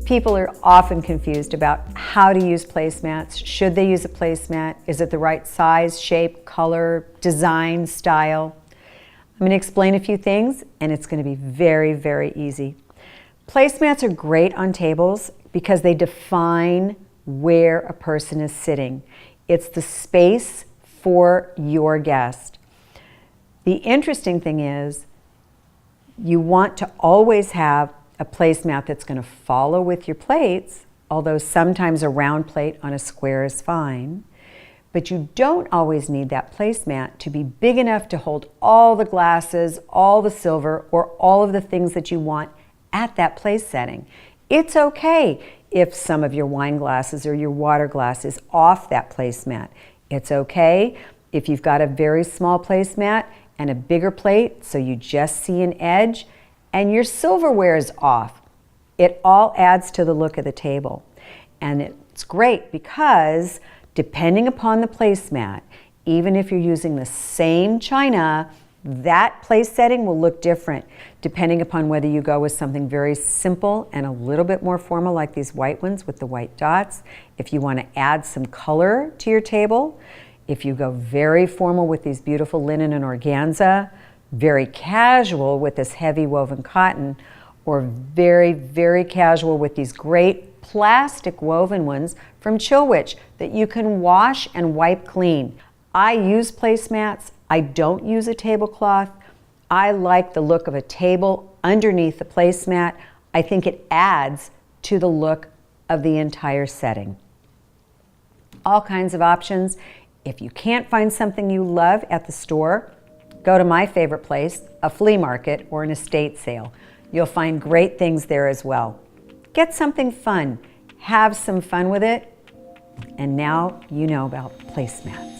People are often confused about how to use placemats. Should they use a placemat? Is it the right size, shape, color, design, style? I'm going to explain a few things, and it's going to be very, very easy. Placemats are great on tables because they define where a person is sitting. It's the space for your guest. The interesting thing is you want to always have a placemat that's going to follow with your plates, although sometimes a round plate on a square is fine. But you don't always need that placemat to be big enough to hold all the glasses, all the silver, or all of the things that you want at that place setting. It's okay if some of your wine glasses or your water glass is off that placemat. It's okay if you've got a very small placemat and a bigger plate so you just see an edge and your silverware is off. It all adds to the look of the table. And it's great because depending upon the placemat, even if you're using the same china, that place setting will look different depending upon whether you go with something very simple and a little bit more formal like these white ones with the white dots. If you want to add some color to your table, if you go very formal with these beautiful linen and organza, very casual with this heavy woven cotton, or very, very casual with these great plastic woven ones from Chilwich that you can wash and wipe clean. I use placemats. I don't use a tablecloth. I like the look of a table underneath the placemat. I think it adds to the look of the entire setting. All kinds of options. If you can't find something you love at the store, go to my favorite place, a flea market or an estate sale. You'll find great things there as well. Get something fun, have some fun with it, and now you know about placemats.